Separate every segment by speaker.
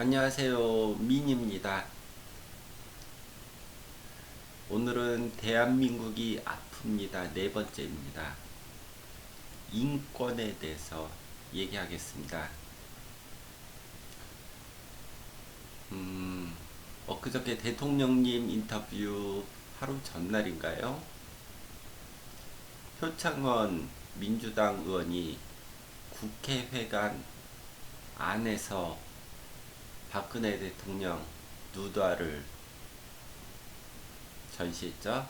Speaker 1: 안녕하세요. 민입니다. 오늘은 대한민국이 아픕니다. 네 번째입니다. 인권에 대해서 얘기하겠습니다. 엊그저께 대통령님 인터뷰 하루 전날인가요? 표창원 민주당 의원이 국회회관 안에서 박근혜 대통령 누드화를 전시했죠.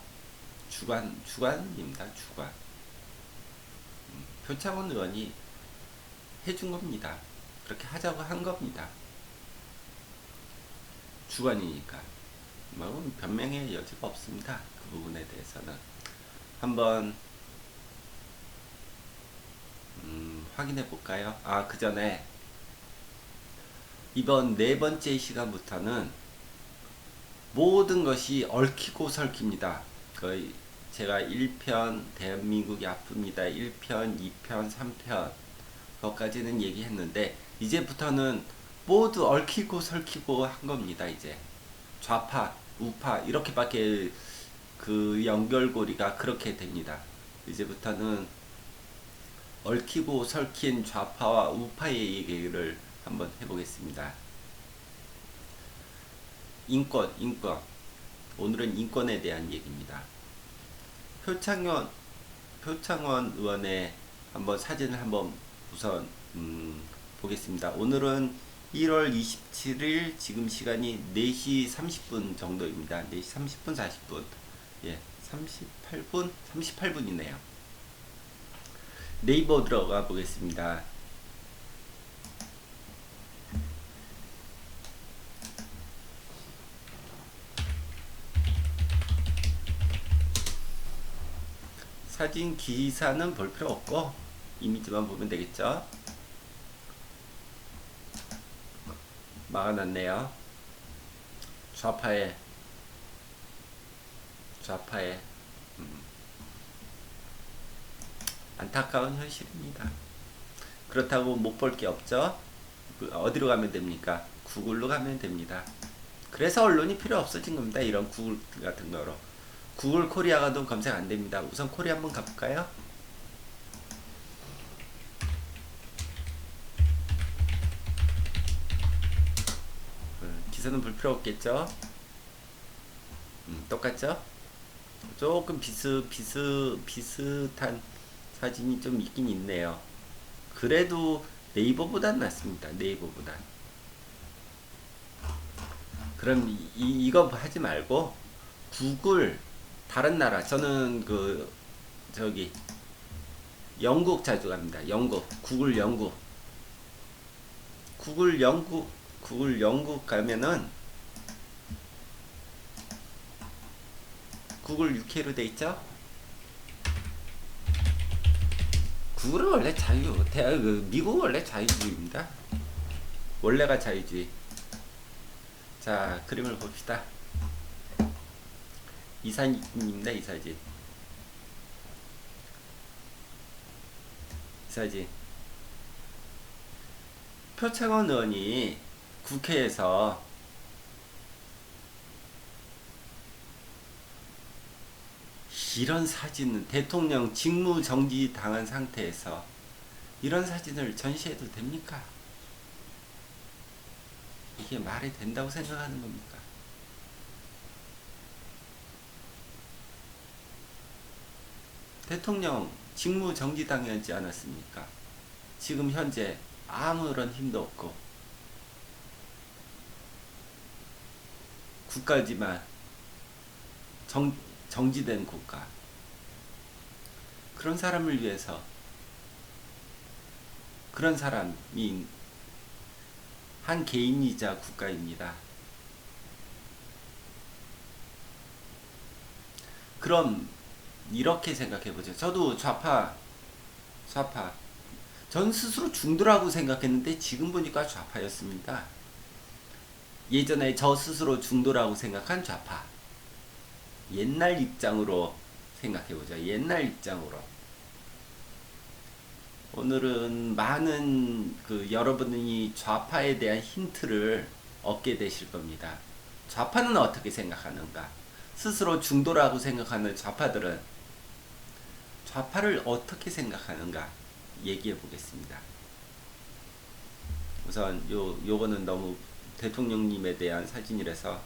Speaker 1: 주관입니다. 주관. 표창원 의원이 해준 겁니다. 그렇게 하자고 한 겁니다. 주관이니까. 뭐 변명의 여지가 없습니다. 그 부분에 대해서는 한번 확인해 볼까요? 그 전에 이번 네 번째 시간부터는 모든 것이 얽히고 설킵니다. 거의 제가 1편 대한민국이 아픕니다. 1편, 2편, 3편 그것까지는 얘기했는데 이제부터는 모두 얽히고 설키고 한 겁니다. 이제 좌파, 우파 이렇게밖에 그 연결고리가 그렇게 됩니다. 이제부터는 얽히고 설킨 좌파와 우파의 얘기를 한번 해보겠습니다. 인권. 오늘은 인권에 대한 얘기입니다. 표창원, 표창원 의원의 한번 사진을 한번 우선 보겠습니다. 오늘은 1월 27일 지금 시간이 4시 30분 정도입니다. 4시 30분 40분. 예, 38분이네요. 네이버 들어가 보겠습니다. 사진 기사는 볼 필요 없고 이미지만 보면 되겠죠. 막아놨네요. 좌파에 안타까운 현실입니다. 그렇다고 못 볼 게 없죠. 어디로 가면 됩니까? 구글로 가면 됩니다. 그래서 언론이 필요 없어진 겁니다. 이런 구글 같은 거로. 구글 코리아가도 검색 안 됩니다. 우선 코리아 한번 가볼까요? 기사는 볼 필요 없겠죠? 똑같죠? 조금 비슷한 사진이 좀 있긴 있네요. 그래도 네이버보단 낫습니다. 네이버보단. 그럼 이거 하지 말고 구글 다른 나라 저는 그 저기 영국 자주 갑니다. 영국 구글 영국 가면은 구글 UK로 돼 있죠? 구글은 원래 미국은 원래 자유주의입니다. 원래가 자유주의. 자, 그림을 봅시다. 이사진입니다. 이사진. 표창원 의원이 국회에서 이런 사진은 대통령 직무 정지 당한 상태에서 이런 사진을 전시해도 됩니까? 이게 말이 된다고 생각하는 겁니까? 대통령 직무 정지 당하지 않았습니까? 지금 현재 아무런 힘도 없고 국가지만 정지된 국가. 그런 사람을 위해서 그런 사람이 한 개인이자 국가입니다. 그럼 이렇게 생각해보죠. 저도 좌파. 전 스스로 중도라고 생각했는데 지금 보니까 좌파였습니다. 예전에 저 스스로 중도라고 생각한 좌파. 옛날 입장으로 생각해보자. 옛날 입장으로. 오늘은 많은 여러분이 좌파에 대한 힌트를 얻게 되실 겁니다. 좌파는 어떻게 생각하는가? 스스로 중도라고 생각하는 좌파들은 좌파를 어떻게 생각하는가 얘기해 보겠습니다. 우선 요거는 너무 대통령님에 대한 사진이라서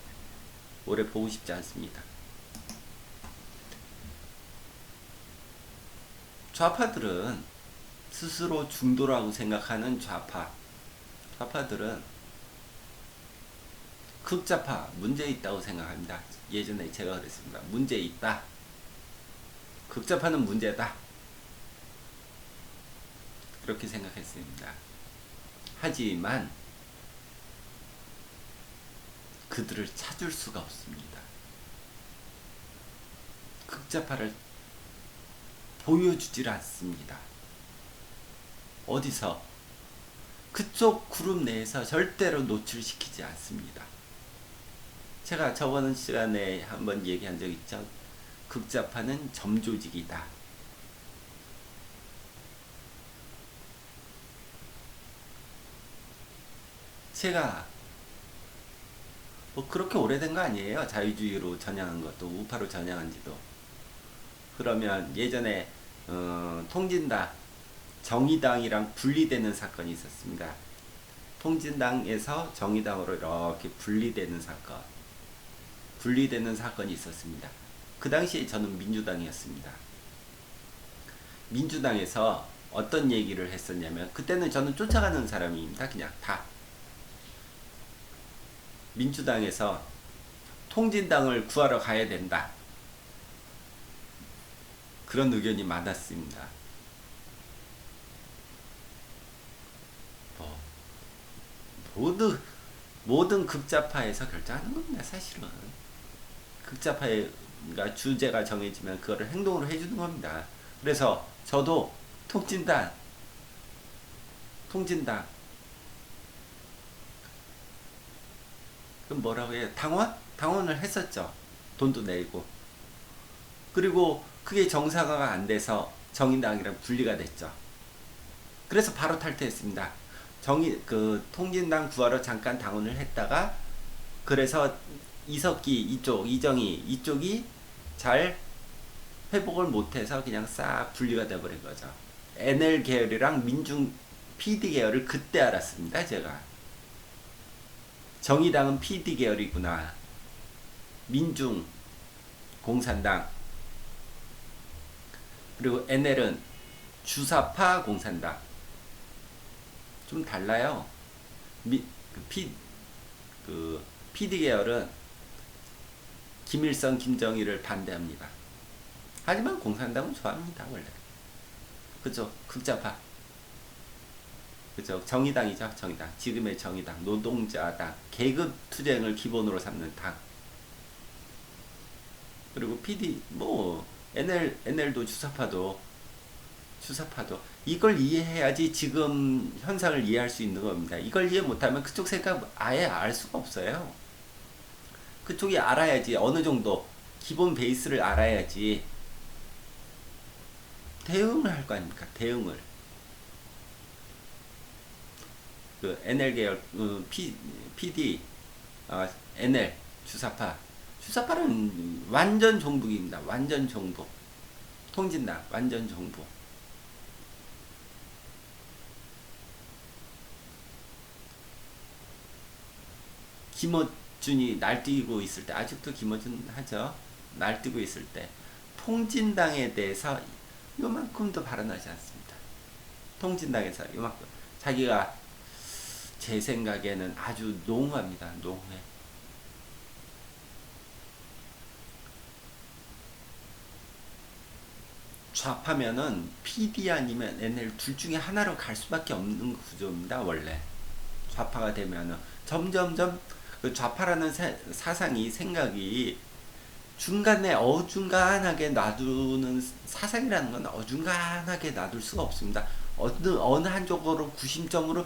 Speaker 1: 오래 보고 싶지 않습니다. 좌파들은 스스로 중도라고 생각하는 좌파들은 극좌파 문제 있다고 생각합니다. 예전에 제가 그랬습니다. 문제 있다. 극좌파는 문제다. 그렇게 생각했습니다. 하지만 그들을 찾을 수가 없습니다. 극좌파를 보여주질 않습니다. 어디서? 그쪽 그룹 내에서 절대로 노출시키지 않습니다. 제가 저번 시간에 한번 얘기한 적 있죠. 극좌파는 점조직이다. 제가 뭐 그렇게 오래된 거 아니에요. 자유주의로 전향한 것도, 우파로 전향한 지도. 그러면 예전에 통진당, 정의당이랑 분리되는 사건이 있었습니다. 통진당에서 정의당으로 이렇게 분리되는 사건이 있었습니다. 그 당시에 저는 민주당이었습니다. 민주당에서 어떤 얘기를 했었냐면, 그때는 저는 쫓아가는 사람입니다. 그냥 다. 민주당에서 통진당을 구하러 가야 된다. 그런 의견이 많았습니다. 모든 극좌파에서 결정하는 겁니다. 사실은 극좌파가 주제가 정해지면 그거를 행동으로 해주는 겁니다. 그래서 저도 통진당 그럼 뭐라고 해요? 당원을 했었죠. 돈도 내고. 그리고 그게 정상화가 안 돼서 정의당이랑 분리가 됐죠. 그래서 바로 탈퇴했습니다. 통진당 구하러 잠깐 당원을 했다가, 그래서 이석기 이정희 이쪽이 잘 회복을 못해서 그냥 싹 분리가 돼버린 거죠. NL 계열이랑 민중 PD 계열을 그때 알았습니다. 제가 정의당은 PD 계열이구나. 민중 공산당, 그리고 NL은 주사파 공산당. 좀 달라요. PD 계열은 김일성, 김정일을 반대합니다. 하지만 공산당은 좋아합니다, 원래. 그죠? 극좌파. 그죠? 정의당이죠, 정의당. 지금의 정의당, 노동자당, 계급 투쟁을 기본으로 삼는 당. 그리고 NL도 주사파도 이걸 이해해야지 지금 현상을 이해할 수 있는 겁니다. 이걸 이해 못하면 그쪽 생각 아예 알 수가 없어요. 그쪽이 알아야지, 어느 정도 기본 베이스를 알아야지 대응을 할 거 아닙니까? 대응을. 그 NL 계열, PD, NL 주사파는 완전 종북입니다. 완전 종북. 통진당 완전 종북. 김어준이 날뛰고 있을 때, 아직도 김어준 하죠. 날뛰고 있을 때 통진당에 대해서 요만큼도 발언하지 않습니다. 통진당에서 요만큼. 자기가 제 생각에는 아주 농후합니다. 농후해. 좌파면은 PD 아니면 NL 둘 중에 하나로 갈 수밖에 없는 구조입니다. 원래 좌파가 되면은 점점점 그 좌파라는 사상이, 생각이 중간에 어중간하게 놔두는 사상이라는 건 어중간하게 놔둘 수가 없습니다. 어느 한쪽으로 구심점으로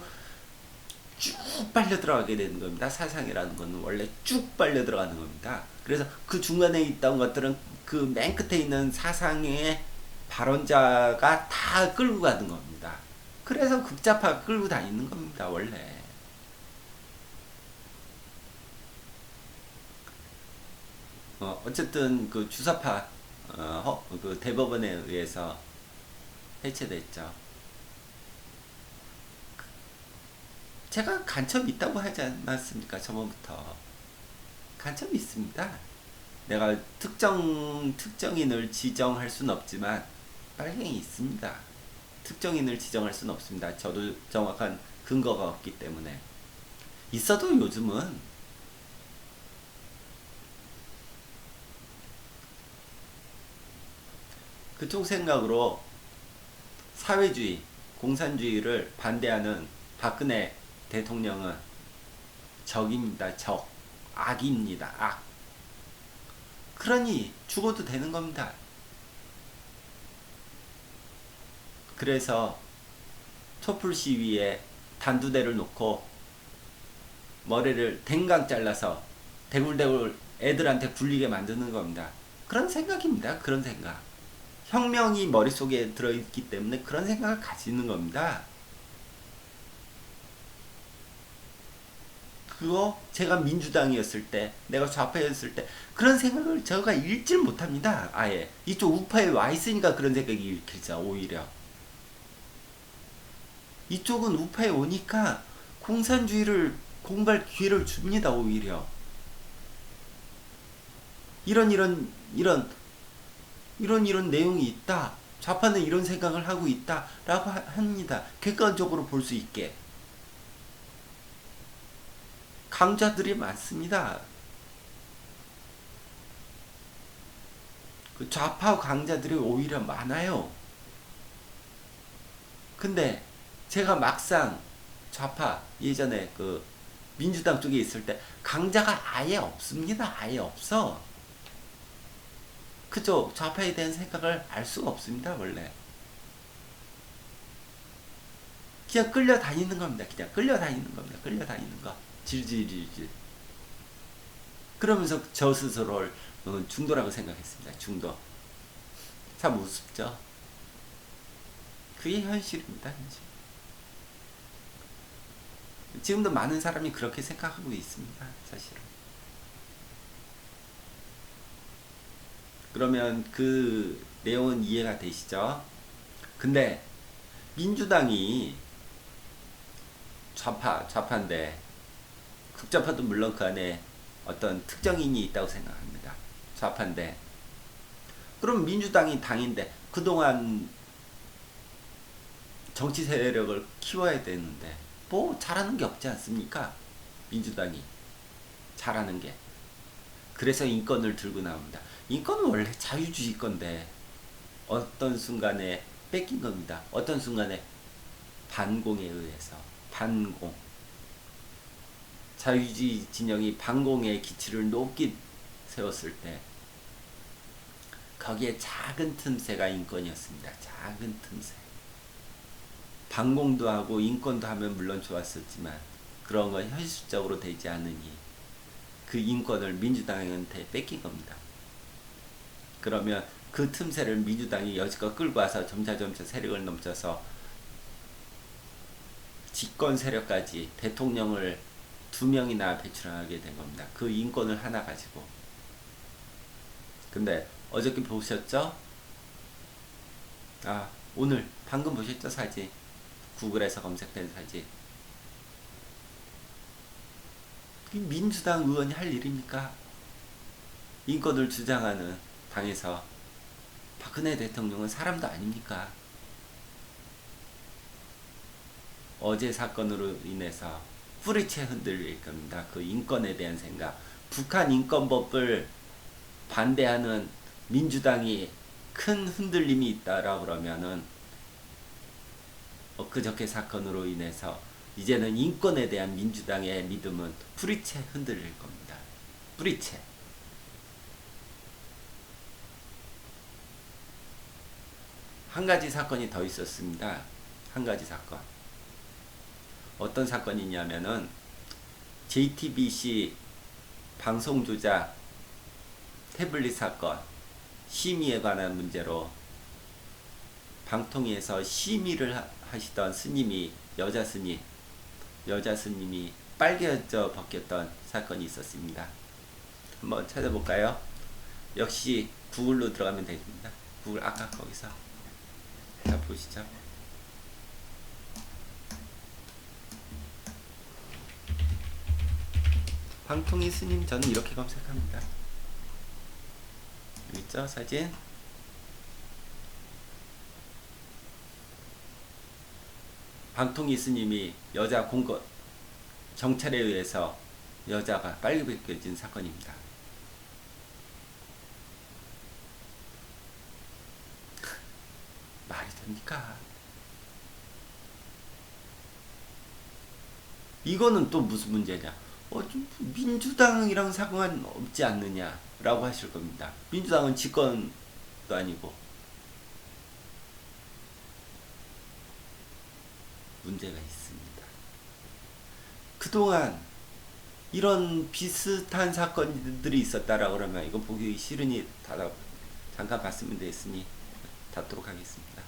Speaker 1: 쭉 빨려 들어가게 되는 겁니다. 사상이라는 건 원래 쭉 빨려 들어가는 겁니다. 그래서 그 중간에 있던 것들은 그 맨 끝에 있는 사상의 발언자가 다 끌고 가는 겁니다. 그래서 극좌파가 끌고 다니는 겁니다. 원래 어쨌든 그 주사파 그 대법원에 의해서 해체됐죠. 제가 간첩이 있다고 하지 않았습니까? 저번부터 간첩이 있습니다. 내가 특정인을 지정할 수는 없지만 빨갱이 있습니다. 특정인을 지정할 수는 없습니다. 저도 정확한 근거가 없기 때문에. 있어도 요즘은 그쪽 생각으로 사회주의, 공산주의를 반대하는 박근혜 대통령은 적입니다. 적. 악입니다. 악. 그러니 죽어도 되는 겁니다. 그래서 촛불 시위에 단두대를 놓고 머리를 댕강 잘라서 대굴대굴 애들한테 굴리게 만드는 겁니다. 그런 생각입니다. 그런 생각. 혁명이 머릿속에 들어있기 때문에 그런 생각을 가지는 겁니다. 그거 제가 민주당이었을 때, 내가 좌파였을 때 그런 생각을 제가 읽질 못합니다. 아예 이쪽 우파에 와 있으니까 그런 생각이 읽히죠. 오히려 이쪽은 우파에 오니까 공산주의를 공부할 기회를 줍니다. 오히려 이런 내용이 있다. 좌파는 이런 생각을 하고 있다라고 합니다. 객관적으로 볼 수 있게. 강자들이 많습니다. 그 좌파 강자들이 오히려 많아요. 근데 제가 막상 좌파 예전에 그 민주당 쪽에 있을 때 강자가 아예 없습니다. 아예 없어. 그죠? 좌파에 대한 생각을 알 수가 없습니다. 원래 그냥 끌려다니는 겁니다. 그냥 끌려다니는 겁니다. 끌려다니는 거. 질질질질. 그러면서 저 스스로를 중도라고 생각했습니다. 중도. 참 우습죠? 그게 현실입니다. 현실. 지금도 많은 사람이 그렇게 생각하고 있습니다. 사실은. 그러면 그 내용은 이해가 되시죠? 근데 민주당이 좌파인데 극좌파도 물론 그 안에 어떤 특정인이 있다고 생각합니다. 좌파인데 그럼 민주당이 당인데 그동안 정치 세력을 키워야 되는데 뭐 잘하는 게 없지 않습니까? 민주당이 잘하는 게. 그래서 인권을 들고 나옵니다. 인권은 원래 자유주의 건데 어떤 순간에 뺏긴 겁니다. 어떤 순간에 반공에 의해서. 반공. 자유주의 진영이 반공의 기치를 높게 세웠을 때 거기에 작은 틈새가 인권이었습니다. 작은 틈새. 반공도 하고 인권도 하면 물론 좋았었지만 그런 건 현실적으로 되지 않으니 그 인권을 민주당한테 뺏긴 겁니다. 그러면 그 틈새를 민주당이 여지껏 끌고 와서 점차 세력을 넘쳐서 집권 세력까지 대통령을 2명이나 배출하게 된 겁니다. 그 인권을 하나 가지고. 근데 어저께 보셨죠? 오늘 방금 보셨죠? 사진. 구글에서 검색된 사진. 민주당 의원이 할 일입니까? 인권을 주장하는 당에서 박근혜 대통령은 사람도 아닙니까? 어제 사건으로 인해서 뿌리채 흔들릴 겁니다. 그 인권에 대한 생각. 북한 인권법을 반대하는 민주당이 큰 흔들림이 있다라고 그러면은 엊그저께 사건으로 인해서 이제는 인권에 대한 민주당의 믿음은 뿌리채 흔들릴 겁니다. 뿌리채. 한 가지 사건이 더 있었습니다. 한 가지 사건. 어떤 사건이냐면은 JTBC 방송 조작 태블릿 사건 심의에 관한 문제로 방통위에서 심의를 하시던 스님이 여자 스님이 빨개져 벗겼던 사건이 있었습니다. 한번 찾아볼까요? 역시 구글로 들어가면 됩니다. 구글 아까 거기서 자 보시죠. 방통위 스님 저는 이렇게 검색합니다. 여기 있죠 사진. 방통위 스님이 여자 공거 경찰에 의해서 여자가 빨리 벗겨진 사건입니다. 말이 됩니까? 이거는 또 무슨 문제냐? 좀 민주당이랑 상관 없지 않느냐라고 하실 겁니다. 민주당은 집권도 아니고 문제가 있습니다. 그동안 이런 비슷한 사건들이 있었다라고 그러면 이거 보기 싫으니 잠깐 봤으면 됐으니 닫도록 하겠습니다.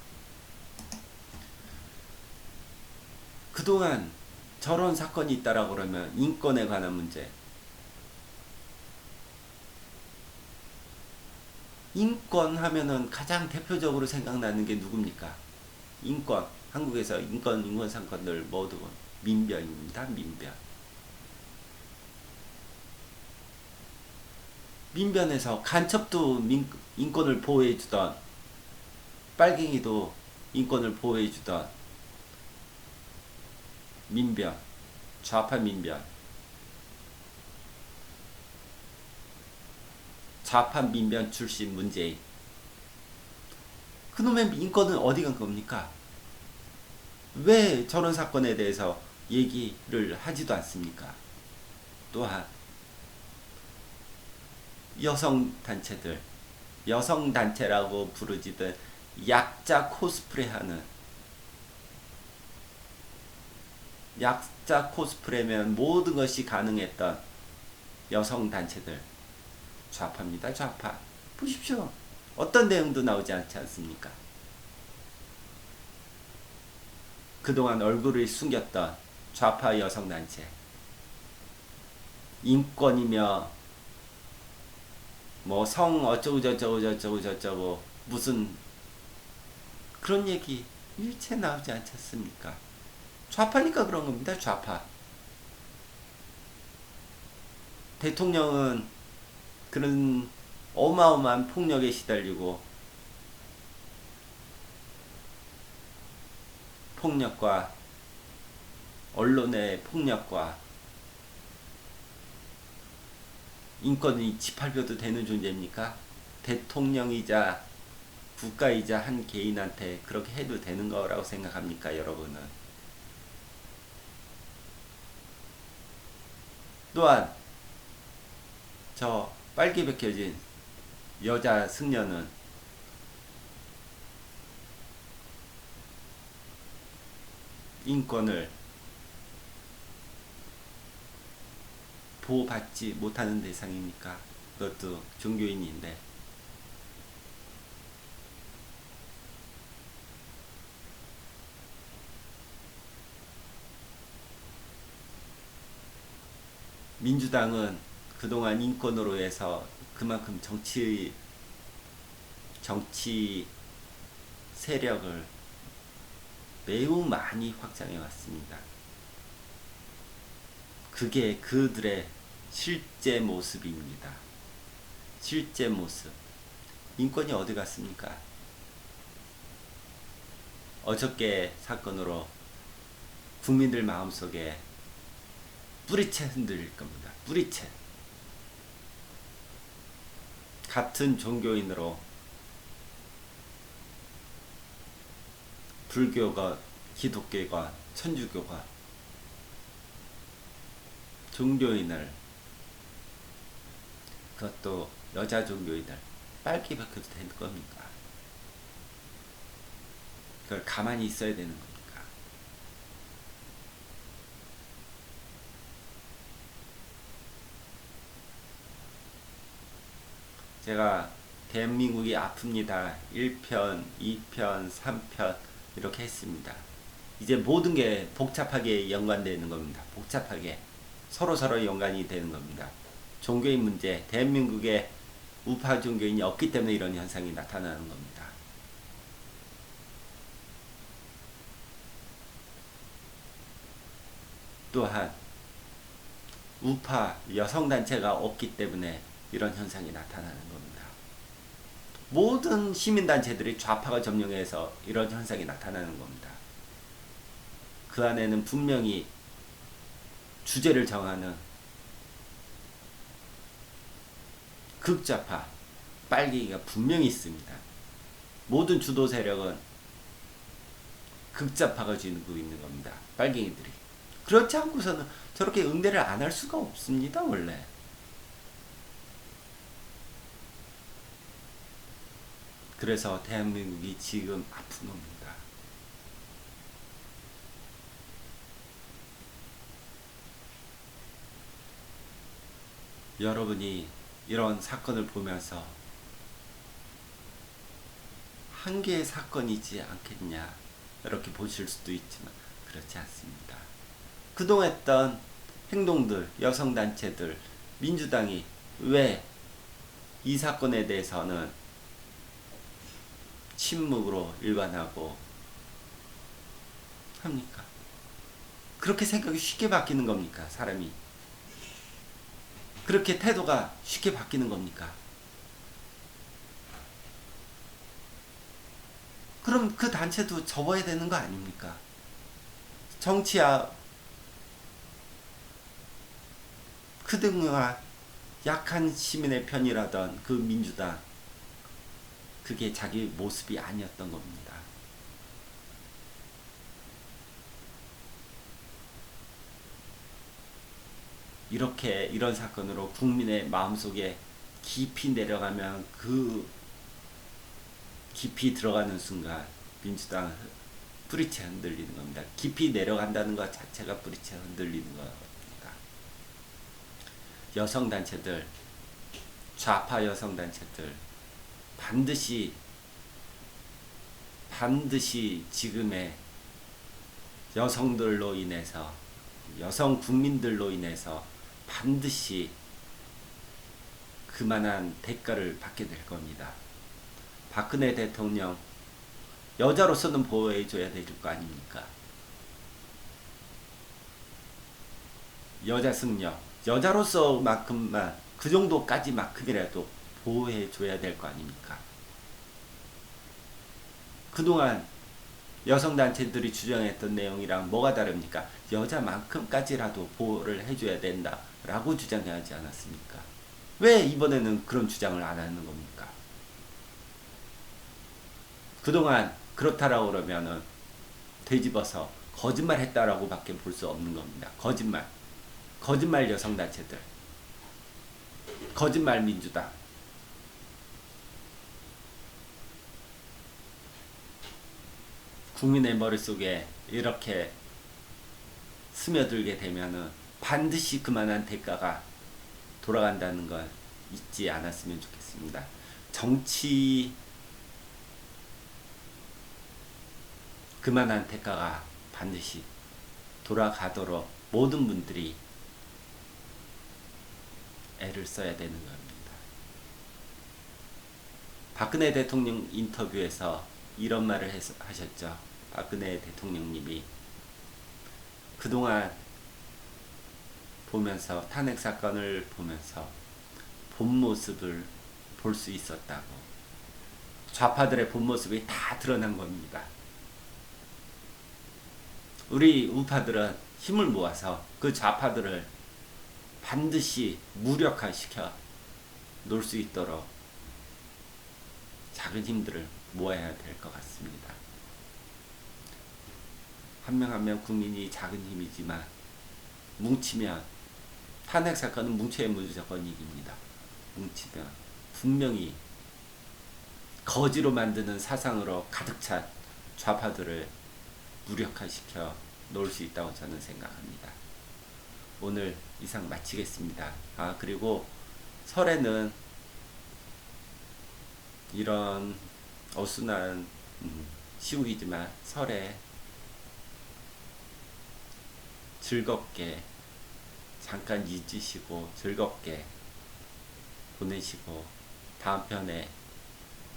Speaker 1: 그동안 저런 사건이 있다라고 그러면 인권에 관한 문제, 인권 하면은 가장 대표적으로 생각나는 게 누굽니까? 인권. 한국에서 인권 사건들 모두 민변입니다. 민변. 민변에서 간첩도 인권을 보호해주던, 빨갱이도 인권을 보호해주던 민변, 좌파 민변. 좌파 민변 출신 문재인. 그놈의 인권은 어디 간 겁니까? 왜 저런 사건에 대해서 얘기를 하지도 않습니까? 또한 여성단체들, 여성단체라고 부르지든 약자 코스프레하는, 약자 코스프레면 모든 것이 가능했던 여성단체들, 좌파입니다. 좌파. 보십시오. 어떤 내용도 나오지 않지 않습니까? 그동안 얼굴을 숨겼던 좌파 여성단체, 인권이며 뭐 성 어쩌고 저쩌고 저쩌고 저쩌고 무슨 그런 얘기 일체 나오지 않지 않습니까? 좌파니까 그런 겁니다. 좌파. 대통령은 그런 어마어마한 폭력에 시달리고, 폭력과 언론의 폭력과 인권이 지팔려도 되는 존재입니까? 대통령이자 국가이자 한 개인한테 그렇게 해도 되는 거라고 생각합니까, 여러분은? 또한 저 빨개 벗겨진 여자 승려는 인권을 보호받지 못하는 대상입니까? 그것도 종교인인데. 민주당은 그동안 인권으로 해서 그만큼 정치 세력을 매우 많이 확장해 왔습니다. 그게 그들의 실제 모습입니다. 실제 모습. 인권이 어디 갔습니까? 어저께 사건으로 국민들 마음속에 뿌리채 흔들릴 겁니다. 뿌리채. 같은 종교인으로 불교가, 기독교가, 천주교가 종교인을, 그것도 여자 종교인을 빨리 벗겨도 되는 겁니까? 그걸 가만히 있어야 되는 겁니까? 제가 대한민국이 아픕니다. 1편, 2편, 3편 이렇게 했습니다. 이제 모든 게 복잡하게 연관되는 겁니다. 복잡하게 서로 연관이 되는 겁니다. 종교인 문제, 대한민국의 우파 종교인이 없기 때문에 이런 현상이 나타나는 겁니다. 또한 우파 여성단체가 없기 때문에 이런 현상이 나타나는 겁니다. 모든 시민단체들이 좌파가 점령해서 이런 현상이 나타나는 겁니다. 그 안에는 분명히 주제를 정하는 극좌파 빨갱이가 분명히 있습니다. 모든 주도 세력은 극좌파가 쥐고 있는 겁니다. 빨갱이들이. 그렇지 않고서는 저렇게 응대를 안 할 수가 없습니다. 원래. 그래서 대한민국이 지금 아픈 겁니다. 여러분이 이런 사건을 보면서 한 개의 사건이지 않겠냐 이렇게 보실 수도 있지만 그렇지 않습니다. 그동안 했던 행동들, 여성단체들, 민주당이 왜 이 사건에 대해서는 침묵으로 일관하고 합니까? 그렇게 생각이 쉽게 바뀌는 겁니까? 사람이 그렇게 태도가 쉽게 바뀌는 겁니까? 그럼 그 단체도 접어야 되는 거 아닙니까? 정치야 그동안 약한 시민의 편이라던 그 민주당, 그게 자기 모습이 아니었던 겁니다. 이렇게 이런 사건으로 국민의 마음속에 깊이 내려가면 그 깊이 들어가는 순간 민주당 뿌리채 흔들리는 겁니다. 깊이 내려간다는 것 자체가 뿌리채 흔들리는 겁니다. 여성단체들, 좌파 여성단체들 반드시 지금의 여성들로 인해서, 여성 국민들로 인해서 반드시 그만한 대가를 받게 될 겁니다. 박근혜 대통령 여자로서는 보호해줘야 될 거 아닙니까? 여자 승려, 여자로서만큼만 그 정도까지만큼이라도 보호해줘야 될 거 아닙니까? 그동안 여성단체들이 주장했던 내용이랑 뭐가 다릅니까? 여자만큼까지라도 보호를 해줘야 된다라고 주장하지 않았습니까? 왜 이번에는 그런 주장을 안 하는 겁니까? 그동안 그렇다라고 그러면은 되짚어서 거짓말 했다라고 밖에 볼 수 없는 겁니다. 거짓말 여성단체들, 거짓말 민주당. 국민의 머릿속에 이렇게 스며들게 되면은 반드시 그만한 대가가 돌아간다는 걸 잊지 않았으면 좋겠습니다. 정치 그만한 대가가 반드시 돌아가도록 모든 분들이 애를 써야 되는 겁니다. 박근혜 대통령 인터뷰에서 이런 말을 하셨죠. 박근혜 대통령님이 그동안 보면서 탄핵 사건을 보면서 본 모습을 볼 수 있었다고. 좌파들의 본 모습이 다 드러난 겁니다. 우리 우파들은 힘을 모아서 그 좌파들을 반드시 무력화시켜 놓을 수 있도록 작은 힘들을 모아야 될 것 같습니다. 한 명 한 명 국민이 작은 힘이지만 뭉치면, 탄핵 사건은 뭉쳐야 무조건 이깁니다. 뭉치면 분명히 거지로 만드는 사상으로 가득 찬 좌파들을 무력화시켜 놓을 수 있다고 저는 생각합니다. 오늘 이상 마치겠습니다. 그리고 설에는 이런 어수선한 시국이지만 설에 즐겁게 잠깐 잊으시고 즐겁게 보내시고 다음 편에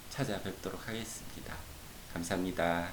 Speaker 1: 찾아뵙도록 하겠습니다. 감사합니다.